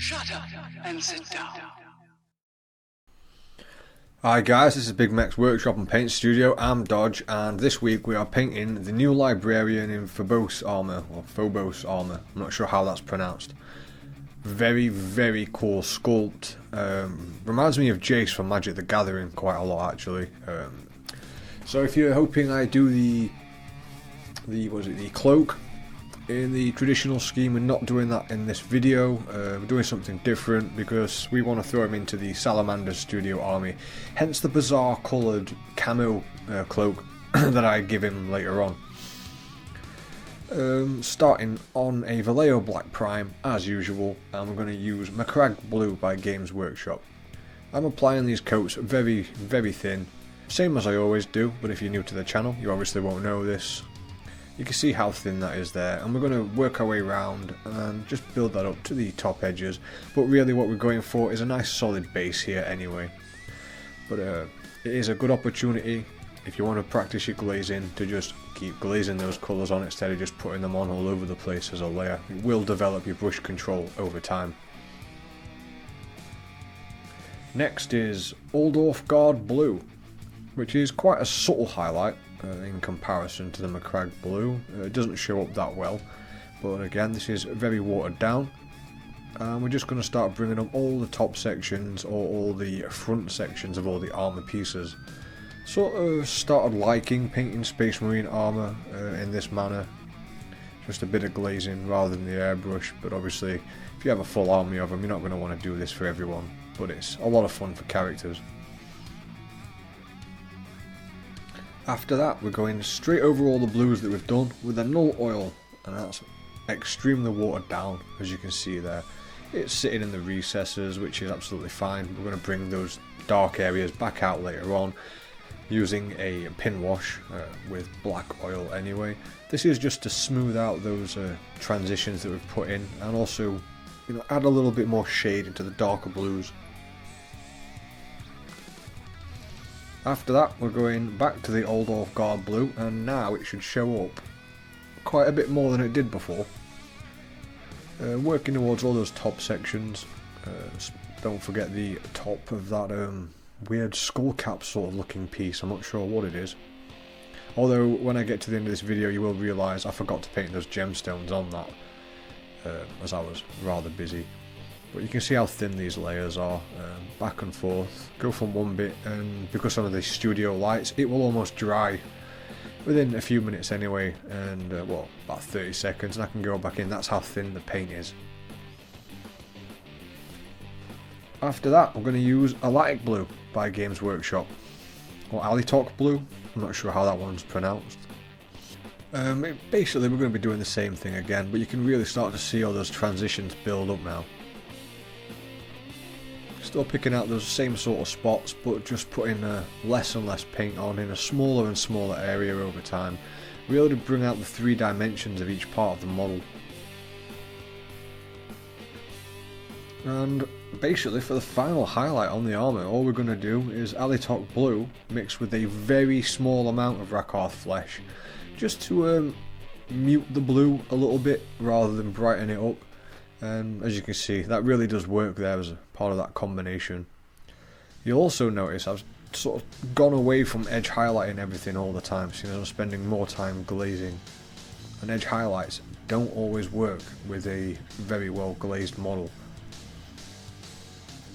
Shut up and sit down. Hi guys, this is Bigmeks Workshop and Paint Studio. I'm Dodge, and this week we are painting the new Librarian in Phobos armor, or Phobos armor. I'm not sure how that's pronounced. Very, very cool sculpt. Reminds me of Jace from Magic the Gathering quite a lot, actually. So if you're hoping I do the cloak in the traditional scheme, we're not doing that in this video. We're doing something different because we want to throw him into the Salamander Studio army, hence the bizarre coloured camo cloak that I give him later on. Starting on a Vallejo Black Prime as usual, and we're going to use Macragge Blue by Games Workshop. I'm applying these coats very, very thin, same as I always do, but if you're new to the channel you obviously won't know this. You can see how thin that is there, and we're going to work our way around and just build that up to the top edges, but really what we're going for is a nice solid base here anyway. But it is a good opportunity if you want to practice your glazing to just keep glazing those colours on instead of just putting them on all over the place as a layer. It will develop your brush control over time. Next is Aldorf Guard Blue, which is quite a subtle highlight in comparison to the Macragge Blue. It doesn't show up that well, but again this is very watered down, and we're just going to start bringing up all the top sections or all the front sections of all the armour pieces. Sort of started liking painting Space Marine armour in this manner, just a bit of glazing rather than the airbrush, but obviously if you have a full army of them you're not going to want to do this for everyone, but it's a lot of fun for characters. After that we're going straight over all the blues that we've done with a null oil, and that's extremely watered down as you can see there. It's sitting in the recesses, which is absolutely fine. We're going to bring those dark areas back out later on using a pin wash with black oil anyway. This is just to smooth out those transitions that we've put in, and also add a little bit more shade into the darker blues. After that we're going back to the Aldorf Guard Blue, and now it should show up quite a bit more than it did before. Working towards all those top sections. Don't forget the top of that weird skull cap sort of looking piece. I'm not sure what it is. Although when I get to the end of this video you will realise I forgot to paint those gemstones on that, as I was rather busy. But you can see how thin these layers are, back and forth, go from one bit, and because of the studio lights it will almost dry within a few minutes anyway, and well, about 30 seconds, and I can go back in. That's how thin the paint is. After that I'm going to use Alitic Blue by Games Workshop, or Alitok Blue, I'm not sure how that one's pronounced. Basically we're going to be doing the same thing again, but you can really start to see all those transitions build up now. Still picking out those same sort of spots, but just putting less and less paint on in a smaller and smaller area over time, really to bring out the 3 dimensions of each part of the model. And basically for the final highlight on the armour, all we're going to do is Alitok Blue mixed with a very small amount of Rakarth Flesh, just to mute the blue a little bit rather than brighten it up. And as you can see, that really does work there as a part of that combination. You'll also notice I've sort of gone away from edge highlighting everything all the time, seeing as I'm spending more time glazing. And edge highlights don't always work with a very well glazed model.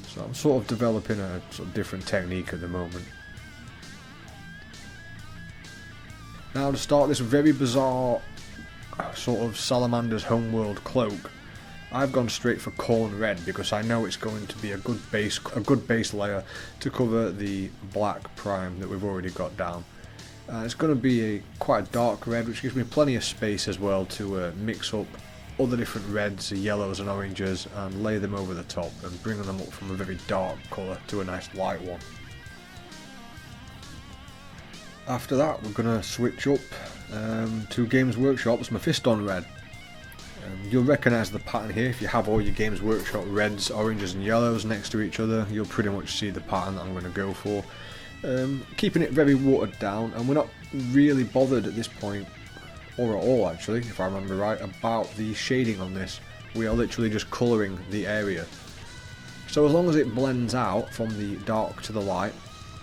So I'm sort of developing a sort of different technique at the moment. Now to start this very bizarre sort of Salamander's Homeworld cloak, I've gone straight for corn red because I know it's going to be a good base layer to cover the black prime that we've already got down. It's going to be quite a dark red, which gives me plenty of space as well to mix up other different reds, yellows and oranges and lay them over the top and bring them up from a very dark colour to a nice light one. After that we're going to switch up to Games Workshop's Mephiston Red. You'll recognise the pattern here. If you have all your Games Workshop reds, oranges and yellows next to each other, you'll pretty much see the pattern that I'm going to go for. Keeping it very watered down, and we're not really bothered at this point, or at all actually, if I remember right, about the shading on this. we are literally just colouring the area. So as long as it blends out from the dark to the light,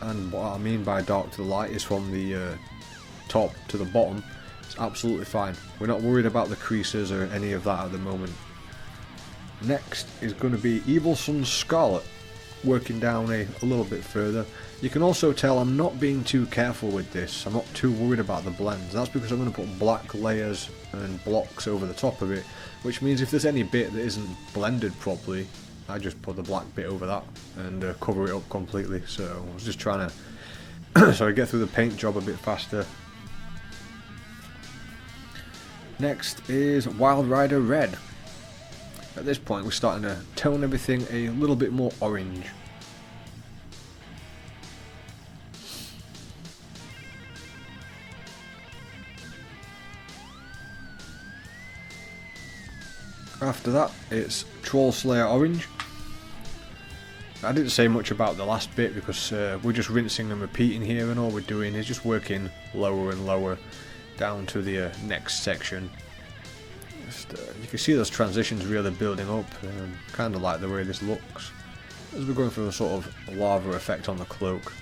and what I mean by dark to the light is from the top to the bottom, it's absolutely fine. We're not worried about the creases or any of that at the moment. Next is going to be Evil Sun Scarlet, working down a little bit further. You can also tell I'm not being too careful with this. I'm not too worried about the blends. That's because I'm going to put black layers and blocks over the top of it, which means if there's any bit that isn't blended properly, I just put the black bit over that and cover it up completely. So I was just trying to get through the paint job a bit faster. Next is Wild Rider Red. At this point we're starting to tone everything a little bit more orange. After that it's Troll Slayer Orange. I didn't say much about the last bit because we're just rinsing and repeating here, and all we're doing is just working lower and lower down to the next section. You can see those transitions really building up, kind of like the way this looks, as we're going through a sort of lava effect on the cloak.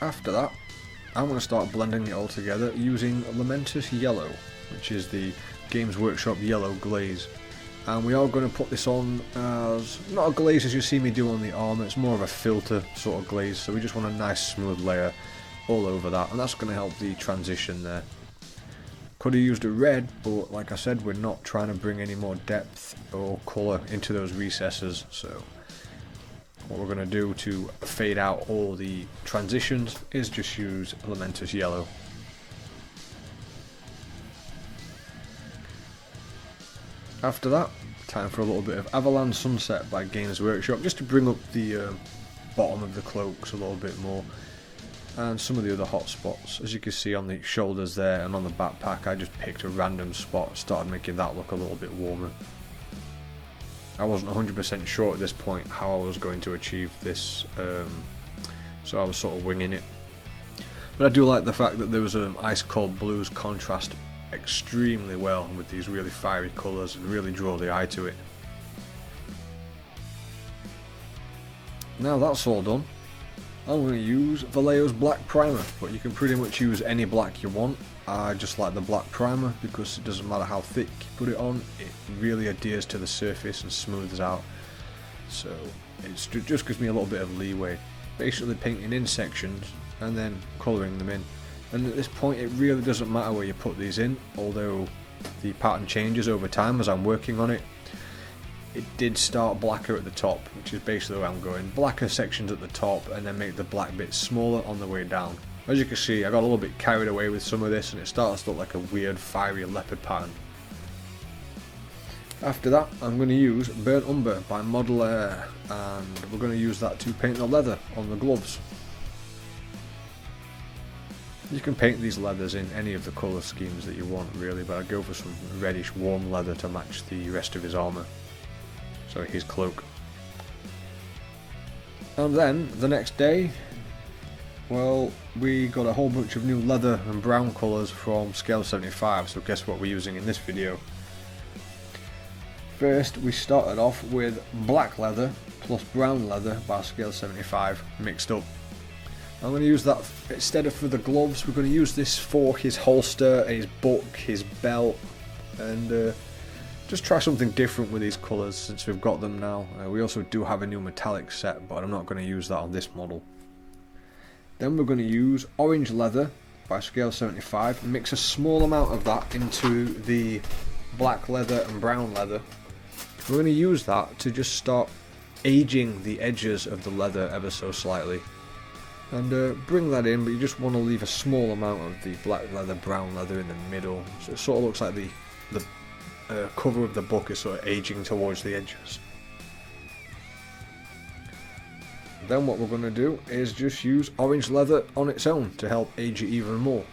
After that, I'm going to start blending it all together using momentous yellow, which is the Games Workshop yellow glaze. And we are going to put this on as, not a glaze as you see me do on the armour, it's more of a filter sort of glaze, so we just want a nice smooth layer all over that, and that's going to help the transition there. Could have used a red, but like I said, we're not trying to bring any more depth or colour into those recesses, so what we're going to do to fade out all the transitions is just use momentous yellow. After that, time for a little bit of Avalanche Sunset by Games Workshop, just to bring up the bottom of the cloaks a little bit more, and some of the other hot spots. As you can see on the shoulders there and on the backpack, I just picked a random spot, started making that look a little bit warmer. I wasn't 100% sure at this point how I was going to achieve this, so I was sort of winging it. But I do like the fact that there was ice cold blues contrast extremely well with these really fiery colours and really draw the eye to it. Now that's all done, I'm going to use Vallejo's Black Primer, but you can pretty much use any black you want. I just like the black primer because it doesn't matter how thick you put it on, it really adheres to the surface and smooths out. So it just gives me a little bit of leeway, basically painting in sections and then colouring them in. And at this point it really doesn't matter where you put these in, although the pattern changes over time as I'm working on it. It did start blacker at the top, which is basically where I'm going. Blacker sections at the top and then make the black bits smaller on the way down. As you can see, I got a little bit carried away with some of this and it starts to look like a weird fiery leopard pattern. After that, I'm going to use Burnt Umber by Model Air, and we're going to use that to paint the leather on the gloves. You can paint these leathers in any of the colour schemes that you want really, but I go for some reddish warm leather to match the rest of his armour. So his cloak. And then, the next day, well, we got a whole bunch of new leather and brown colours from Scale 75, so guess what we're using in this video. First, we started off with black leather plus brown leather by Scale 75 mixed up. I'm going to use that instead of for the gloves. We're going to use this for his holster, his book, his belt, and just try something different with these colours since we've got them now. We also do have a new metallic set, but I'm not going to use that on this model. Then we're going to use orange leather by Scale 75, mix a small amount of that into the black leather and brown leather. We're going to use that to just start aging the edges of the leather ever so slightly. And bring that in, but you just want to leave a small amount of the black leather, brown leather in the middle, so it sort of looks like the cover of the book is sort of aging towards the edges. Then what we're going to do is just use orange leather on its own to help age it even more.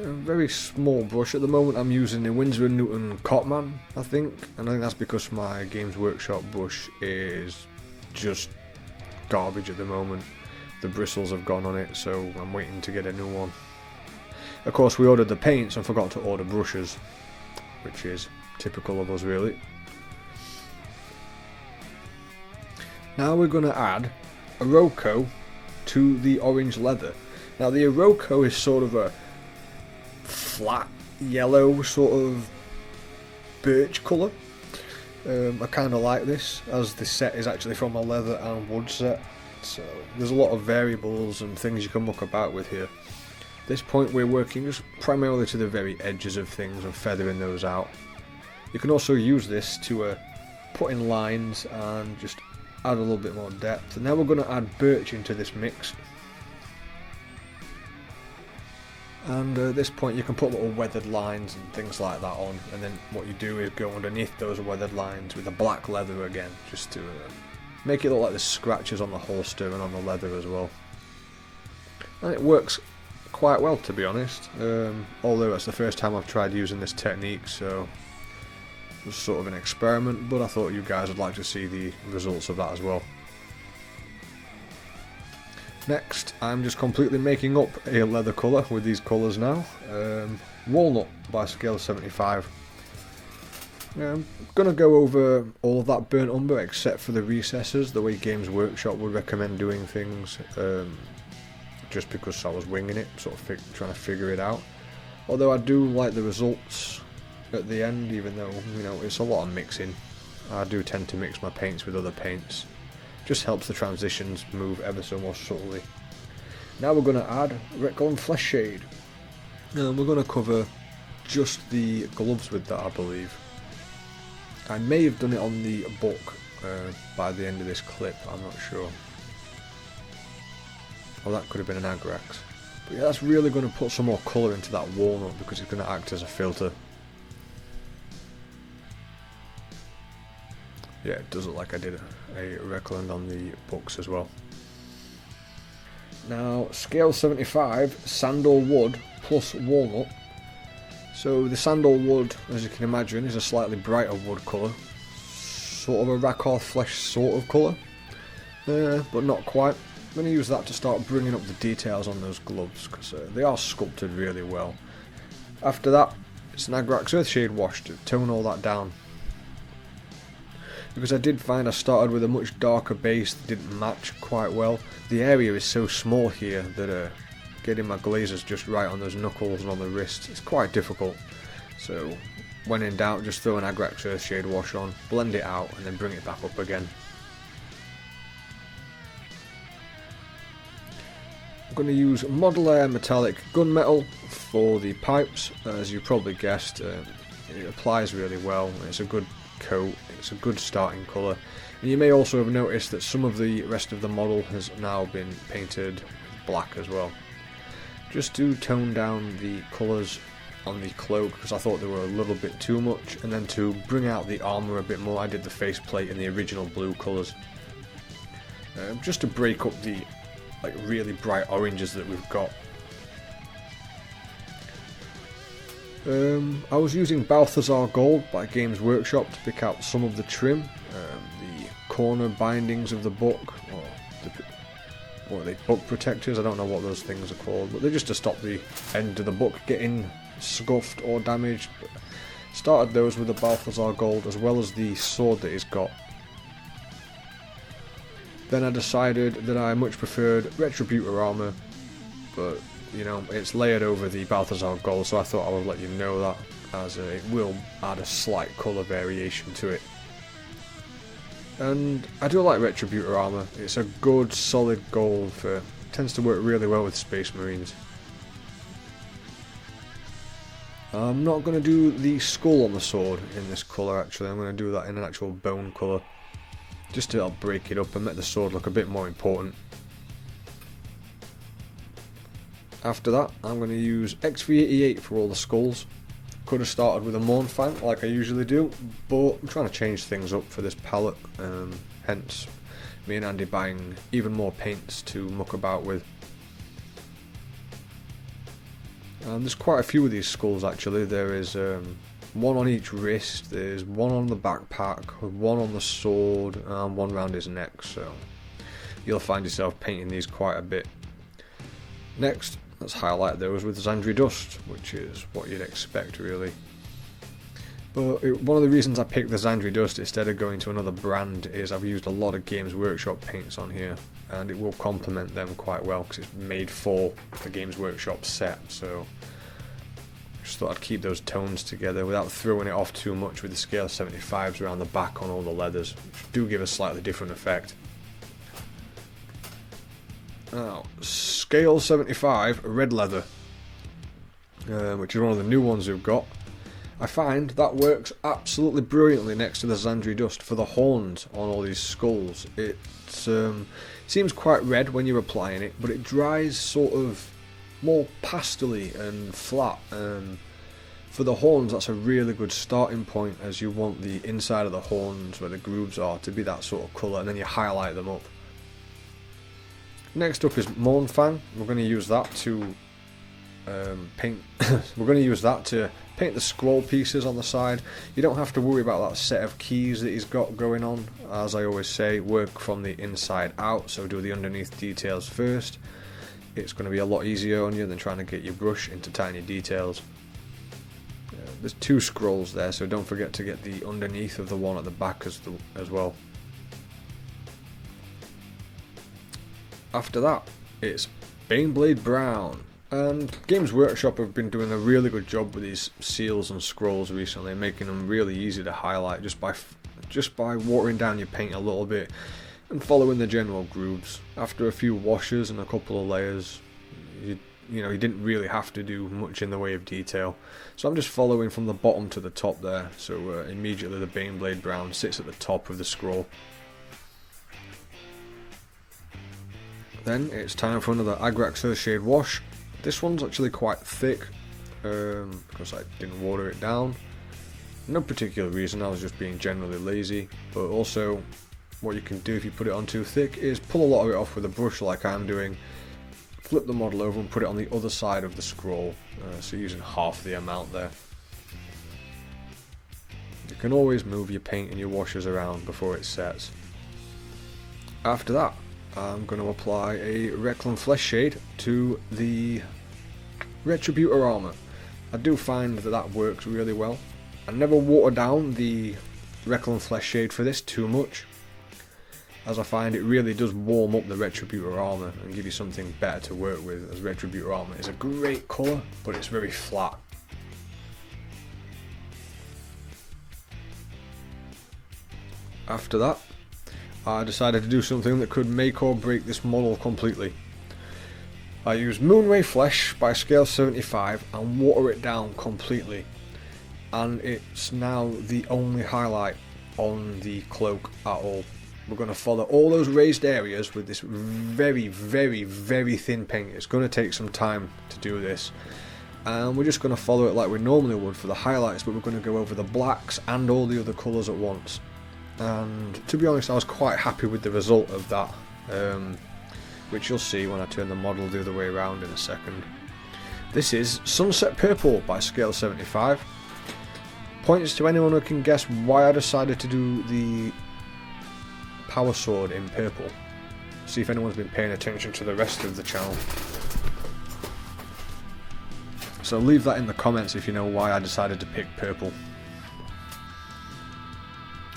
A very small brush. At the moment I'm using the Winsor & Newton Cotman, I think, and I think that's because my Games Workshop brush is just garbage at the moment. The bristles have gone on it, so I'm waiting to get a new one. Of course, we ordered the paints and forgot to order brushes, which is typical of us really. Now we're going to add Iroko to the orange leather. Now the Iroko is sort of a flat yellow sort of birch colour. I kind of like this, as the set is actually from a leather and wood set, so there's a lot of variables and things you can muck about with here. At this point we're working just primarily to the very edges of things and feathering those out. You can also use this to put in lines and just add a little bit more depth. And now we're going to add birch into this mix. And at this point you can put little weathered lines and things like that on, and then what you do is go underneath those weathered lines with the black leather again, just to make it look like there's scratches on the holster and on the leather as well. And it works quite well, to be honest, although that's the first time I've tried using this technique, so it was sort of an experiment, but I thought you guys would like to see the results of that as well. Next, I'm just completely making up a leather colour with these colours now. Walnut by scale 75. I'm going to go over all of that burnt umber except for the recesses, the way Games Workshop would recommend doing things, just because I was winging it, sort of trying to figure it out. Although I do like the results at the end, even though, you know, it's a lot of mixing. I do tend to mix my paints with other paints. Just helps the transitions move ever so more subtly. Now we're going to add reckling flesh shade. And we're going to cover just the gloves with that, I believe. I may have done it on the book by the end of this clip, I'm not sure. Well, that could have been an Agrax. But yeah, that's really going to put some more colour into that walnut because it's going to act as a filter. Yeah, it does look like I did a reckling on the books as well. Now, scale 75, sandalwood plus walnut. So the sandalwood, as you can imagine, is a slightly brighter wood colour. Sort of a Rakarth flesh sort of colour, but not quite. I'm going to use that to start bringing up the details on those gloves, because they are sculpted really well. After that, it's an Agrax Earthshade wash to tone all that down. Because I did find I started with a much darker base that didn't match quite well. The area is so small here that getting my glazes just right on those knuckles and on the wrists is quite difficult. So when in doubt, just throw an Agrax Earthshade wash on, blend it out and then bring it back up again. I'm going to use Model Air Metallic Gunmetal for the pipes. As you probably guessed, it applies really well. It's a good coat, it's a good starting colour, and you may also have noticed that some of the rest of the model has now been painted black as well, just to tone down the colours on the cloak, because I thought they were a little bit too much, and then to bring out the armour a bit more I did the faceplate in the original blue colours, just to break up the really bright oranges that we've got. I was using Balthazar Gold by Games Workshop to pick out some of the trim, the corner bindings of the book, or what are they, book protectors, I don't know what those things are called, but they're just to stop the end of the book getting scuffed or damaged. But started those with the Balthazar Gold as well as the sword that he's got. Then I decided that I much preferred Retributive armour, but you know, it's layered over the Balthazar Gold, so I thought I would let you know that, as it will add a slight colour variation to it. And I do like Retributive armour, it's a good solid gold, tends to work really well with Space Marines. I'm not going to do the skull on the sword in this colour actually, I'm going to do that in an actual bone colour, just to help break it up and make the sword look a bit more important. After that, I'm going to use XV88 for all the skulls. Could have started with a Mournfang like I usually do, but I'm trying to change things up for this palette, hence me and Andy buying even more paints to muck about with. There's quite a few of these skulls actually. There is one on each wrist, there's one on the backpack, one on the sword, and one round his neck, so you'll find yourself painting these quite a bit. Next, let's highlight those with Zandri Dust, which is what you'd expect really. But one of the reasons I picked the Zandri Dust instead of going to another brand is I've used a lot of Games Workshop paints on here, and it will complement them quite well because it's made for the Games Workshop set, so just thought I'd keep those tones together without throwing it off too much with the scale 75s around the back on all the leathers, which do give a slightly different effect. Now, scale 75 red leather, which is one of the new ones we've got. I find that works absolutely brilliantly next to the Zandri Dust for the horns on all these skulls. It seems quite red when you're applying it, but it dries sort of more pastely and flat. For the horns, that's a really good starting point, as you want the inside of the horns where the grooves are to be that sort of colour, and then you highlight them up. Next up is Mournfang. We're going to use that to paint. We're going to use that to paint the scroll pieces on the side. You don't have to worry about that set of keys that he's got going on. As I always say, work from the inside out, so do the underneath details first. It's going to be a lot easier on you than trying to get your brush into tiny details. There's two scrolls there, so don't forget to get the underneath of the one at the back as well. After that, it's Baneblade Brown. And Games Workshop have been doing a really good job with these seals and scrolls recently, making them really easy to highlight just by watering down your paint a little bit and following the general grooves. After a few washes and a couple of layers, you didn't really have to do much in the way of detail. So I'm just following from the bottom to the top there, so immediately the Baneblade Brown sits at the top of the scroll. Then it's time for another Agrax Earthshade wash. This one's actually quite thick, because I didn't water it down. No particular reason, I was just being generally lazy, but also what you can do if you put it on too thick is pull a lot of it off with a brush like I'm doing, flip the model over and put it on the other side of the scroll, so using half the amount there. You can always move your paint and your washes around before it sets. After that, I'm going to apply a Reckling Flesh Shade to the Retributive armour. I do find that works really well. I never water down the Reckling Flesh Shade for this too much, as I find it really does warm up the Retributive armour and give you something better to work with, as Retributive armour is a great colour, but it's very flat. After that, I decided to do something that could make or break this model completely. I used Moonray Flesh by scale 75 and water it down completely, and it's now the only highlight on the cloak at all. We're going to follow all those raised areas with this very, very, very thin paint. It's going to take some time to do this, and we're just going to follow it like we normally would for the highlights, but we're going to go over the blacks and all the other colours at once. And to be honest, I was quite happy with the result of that, which you'll see when I turn the model the other way around in a second. This is Sunset Purple by scale 75. Points to anyone who can guess why I decided to do the power sword in purple. See if anyone's been paying attention to the rest of the channel. So leave that in the comments if you know why I decided to pick purple.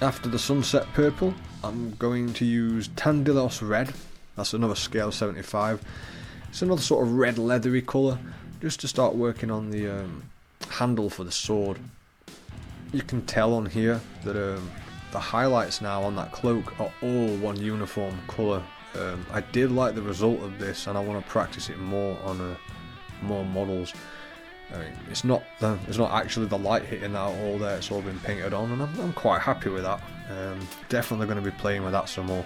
After the Sunset Purple, I'm going to use Tandilos Red. That's another scale 75. It's another sort of red leathery colour, just to start working on the handle for the sword. You can tell on here that the highlights now on that cloak are all one uniform colour. I did like the result of this, and I want to practice it more on more models. I mean, it's not actually the light hitting that at all there, it's all been painted on, and I'm quite happy with that. Definitely going to be playing with that some more.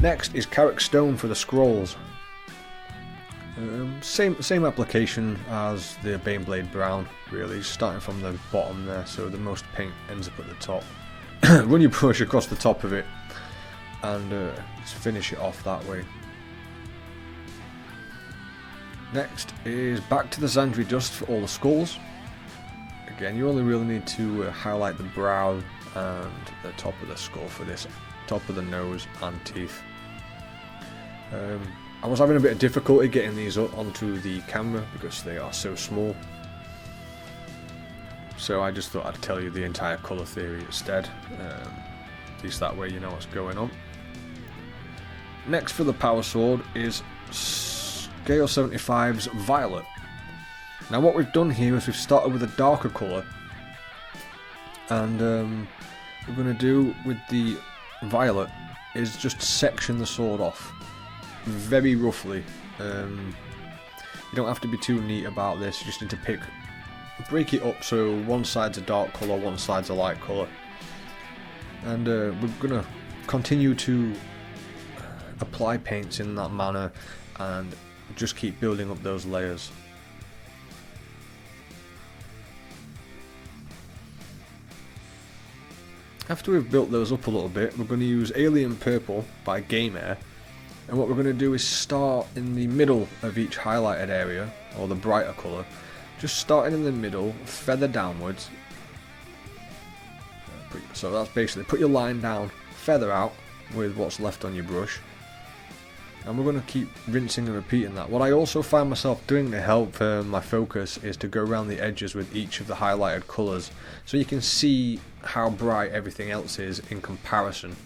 Next is Carrick Stone for the scrolls. Same application as the Baneblade Brown, really, starting from the bottom there, so the most paint ends up at the top. Run your brush across the top of it and just finish it off that way. Next is back to the Zandri Dust for all the skulls. Again, you only really need to highlight the brow and the top of the skull for this, top of the nose and teeth. I was having a bit of difficulty getting these up onto the camera because they are so small. So I just thought I'd tell you the entire colour theory instead. At least that way you know what's going on. Next for the power sword is Scale 75's Violet. Now what we've done here is we've started with a darker colour, and what we're going to do with the Violet is just section the sword off very roughly. You don't have to be too neat about this, you just need to break it up so one side's a dark colour, one side's a light colour. And we're going to continue to apply paints in that manner and just keep building up those layers. After we've built those up a little bit, we're going to use Alien Purple by Bigmeks, and what we're going to do is start in the middle of each highlighted area, or the brighter colour, just starting in the middle, feather downwards. So that's basically, put your line down, feather out with what's left on your brush, and we're going to keep rinsing and repeating that. What I also find myself doing to help my focus is to go around the edges with each of the highlighted colours, so you can see how bright everything else is in comparison.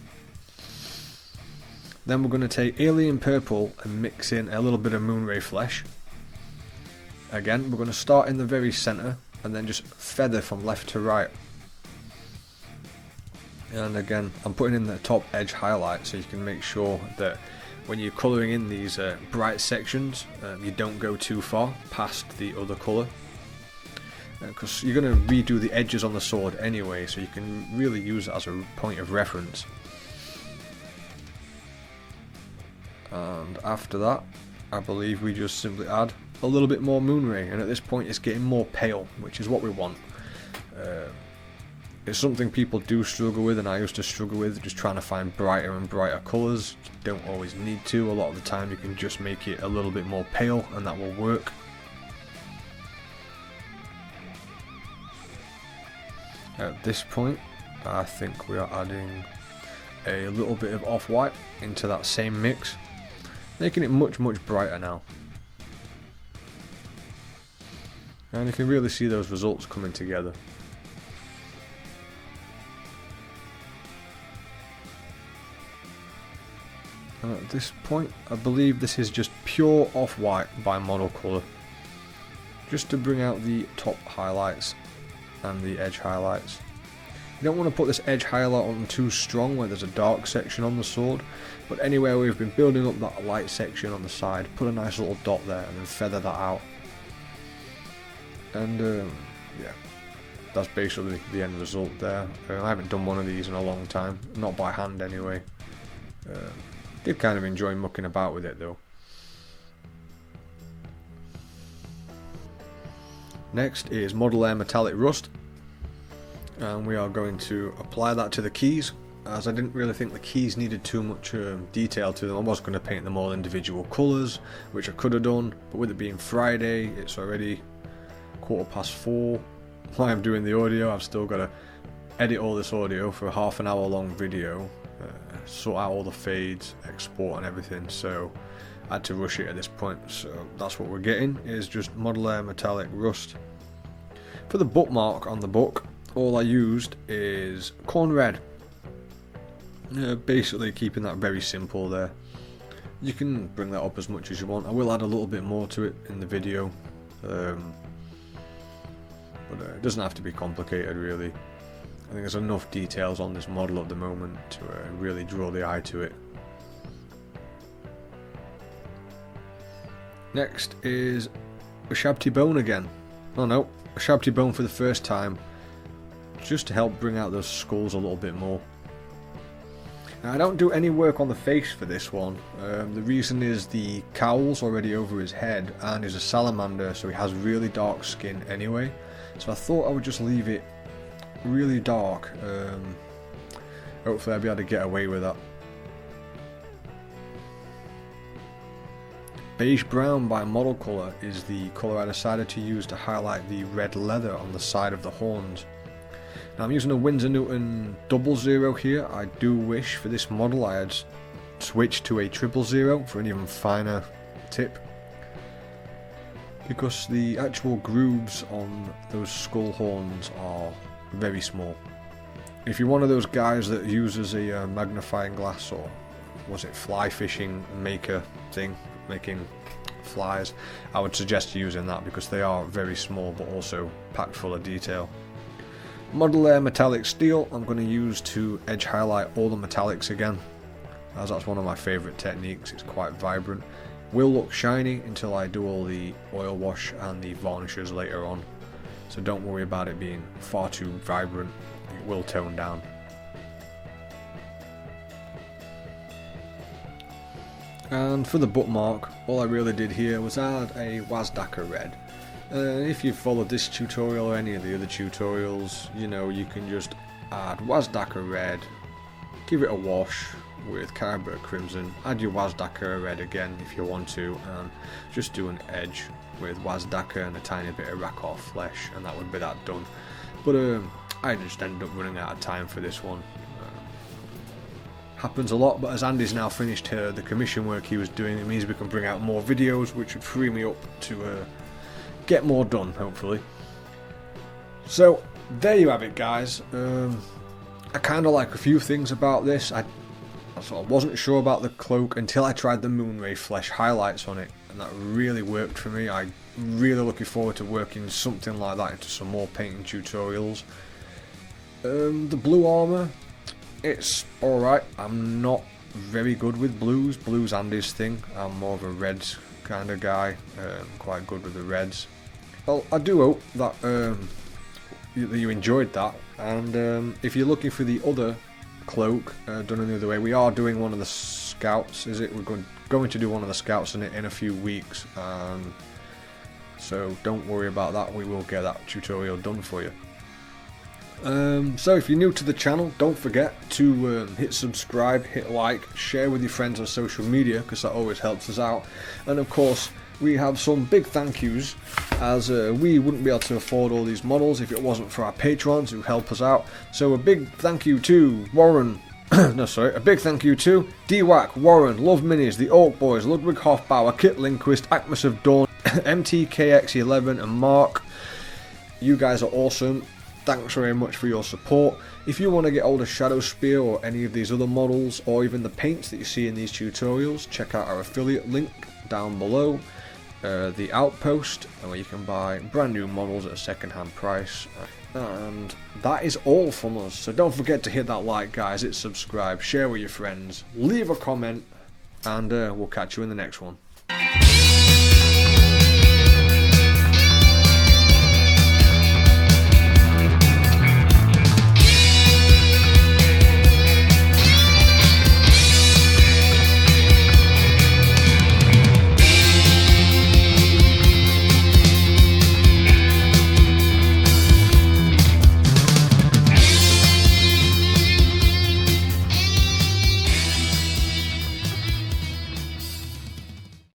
Then we're going to take Alien Purple and mix in a little bit of Moonray Flesh. Again, we're going to start in the very centre and then just feather from left to right. And again, I'm putting in the top edge highlight so you can make sure that when you're colouring in these bright sections, you don't go too far past the other colour, because you're going to redo the edges on the sword anyway, so you can really use it as a point of reference. And after that, I believe we just simply add a little bit more Moonray, and at this point it's getting more pale, which is what we want. It's something people do struggle with, and I used to struggle with, just trying to find brighter and brighter colours. You don't always need to. A lot of the time you can just make it a little bit more pale and that will work. At this point, I think we are adding a little bit of off-white into that same mix, making it much brighter now. And you can really see those results coming together. And at this point, I believe this is just pure off-white by Model Colour, just to bring out the top highlights and the edge highlights. You don't want to put this edge highlight on too strong where there's a dark section on the sword, but anywhere we've been building up that light section on the side, put a nice little dot there and then feather that out. And yeah, that's basically the end result there. I haven't done one of these in a long time, not by hand anyway. Did kind of enjoy mucking about with it though. Next is Model Air Metallic Rust, and we are going to apply that to the keys, as I didn't really think the keys needed too much detail to them. I was going to paint them all individual colours, which I could have done, but with it being Friday, it's already 4:15. While I'm doing the audio, I've still got to edit all this audio for a half an hour long video, sort out all the fades, export and everything, so I had to rush it at this point. So that's what we're getting, is just Model Air Metallic Rust. For the bookmark on the book, all I used is corn red, basically keeping that very simple there. You can bring that up as much as you want. I will add a little bit more to it in the video, but it doesn't have to be complicated really. I think there's enough details on this model at the moment to really draw the eye to it. Next is a Shabty Bone again. Oh no, a Shabty Bone for the first time, just to help bring out those skulls a little bit more. Now, I don't do any work on the face for this one. The reason is the cowl's already over his head, and he's a salamander, so he has really dark skin anyway. So I thought I would just leave it really dark. Hopefully I'll be able to get away with that. Beige Brown by Model Colour is the colour I decided to use to highlight the red leather on the side of the horns. Now I'm using a Winsor Newton 00 here. I do wish for this model I had switch to a 000 for an even finer tip, because the actual grooves on those skull horns are very small. If you're one of those guys that uses a magnifying glass, or was it fly fishing maker thing, making flies, I would suggest using that because they are very small but also packed full of detail. Model layer metallic steel I'm going to use to edge highlight all the metallics again, as that's one of my favourite techniques. It's quite vibrant. Will look shiny until I do all the oil wash and the varnishes later on, so don't worry about it being far too vibrant. It will tone down. And for the bookmark, all I really did here was add a Wazdaka red. If you've followed this tutorial or any of the other tutorials, you know you can just add Wazdaka red, give it a wash with Caribou Crimson, add your Wazdaka red again if you want to, and just do an edge with Wazdaka and a tiny bit of Rakov flesh, and that would be that done. But I just ended up running out of time for this one. Happens a lot, but as Andy's now finished the commission work he was doing, it means we can bring out more videos, which would free me up to get more done, hopefully. So there you have it, guys. I kind of like a few things about this. I sort of wasn't sure about the cloak until I tried the Moonray Flesh highlights on it, and that really worked for me. I'm really looking forward to working something like that into some more painting tutorials. The blue armour, it's alright. I'm not very good with blues. Blues Andy's thing. I'm more of a reds kind of guy. Quite good with the reds. Well, I do hope that you enjoyed that, and if you're looking for the other cloak done another way, we are doing one of the scouts. We're going to do one of the scouts in a few weeks, so don't worry about that. We will get that tutorial done for you. So if you're new to the channel, don't forget to hit subscribe, hit like, share with your friends on social media, because that always helps us out. And of course, we have some big thank yous, as we wouldn't be able to afford all these models if it wasn't for our patrons who help us out. So a big thank you to Warren, a big thank you to DWAC, Warren, Love Minis, the Oak Boys, Ludwig Hofbauer, Kit Lindquist, Acmus of Dawn, MTKX11 and Mark. You guys are awesome. Thanks very much for your support. If you want to get hold of Shadow Spear or any of these other models, or even the paints that you see in these tutorials, check out our affiliate link down below. The Outpost, where you can buy brand new models at a second-hand price. And that is all from us, so don't forget to hit that like, guys, hit subscribe, share with your friends, leave a comment, and we'll catch you in the next one.